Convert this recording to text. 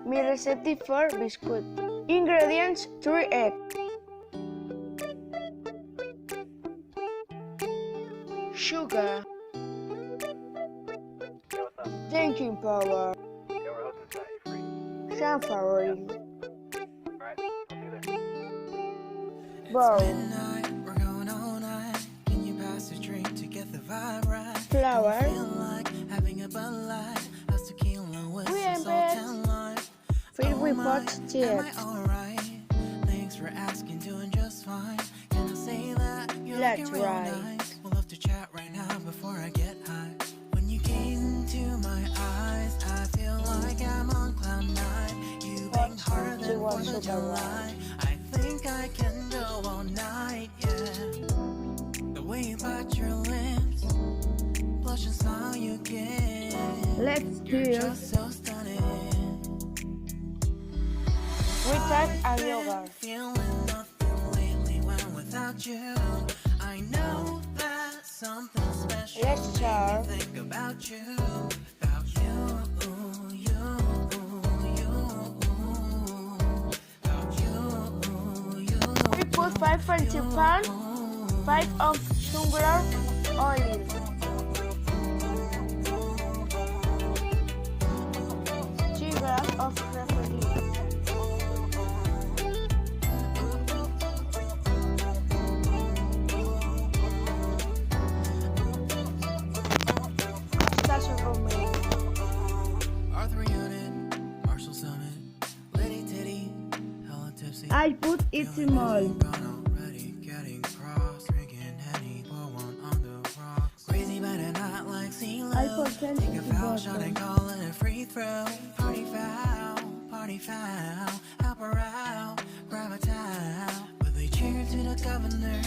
Mi recipe for biscuit. Ingredients: 3 eggs, sugar, baking powder, sunflower oil, bowl, flour, fill with hot chips. Let's rise. We'll have to chat right now before I get high. When you gaze into my eyes, I feel like I'm on cloud nine. You bang harder than 4th of July. I think I can go all night, yeah. The way you bite your lips, blush and smile you give. Let's You're do just so stunning. with egg and yogurt. Feeling nothing lately when without you. I know that something special Let's made start. me think about you, about you, We put 5 French pan, 5 of sunflower oil, 2 grams of refinement, station of milk, Arthur Unit, Marshall Summit, Liddy Titty, hella tipsy. I put it in mold. Gone already, getting cross, drinking Henny, pour one on the rocks. Crazy but not like sea I level. put 10 Take a foul to shot and call it a free throw. Party foul, help her out, grab a towel. But they cheer to the governor,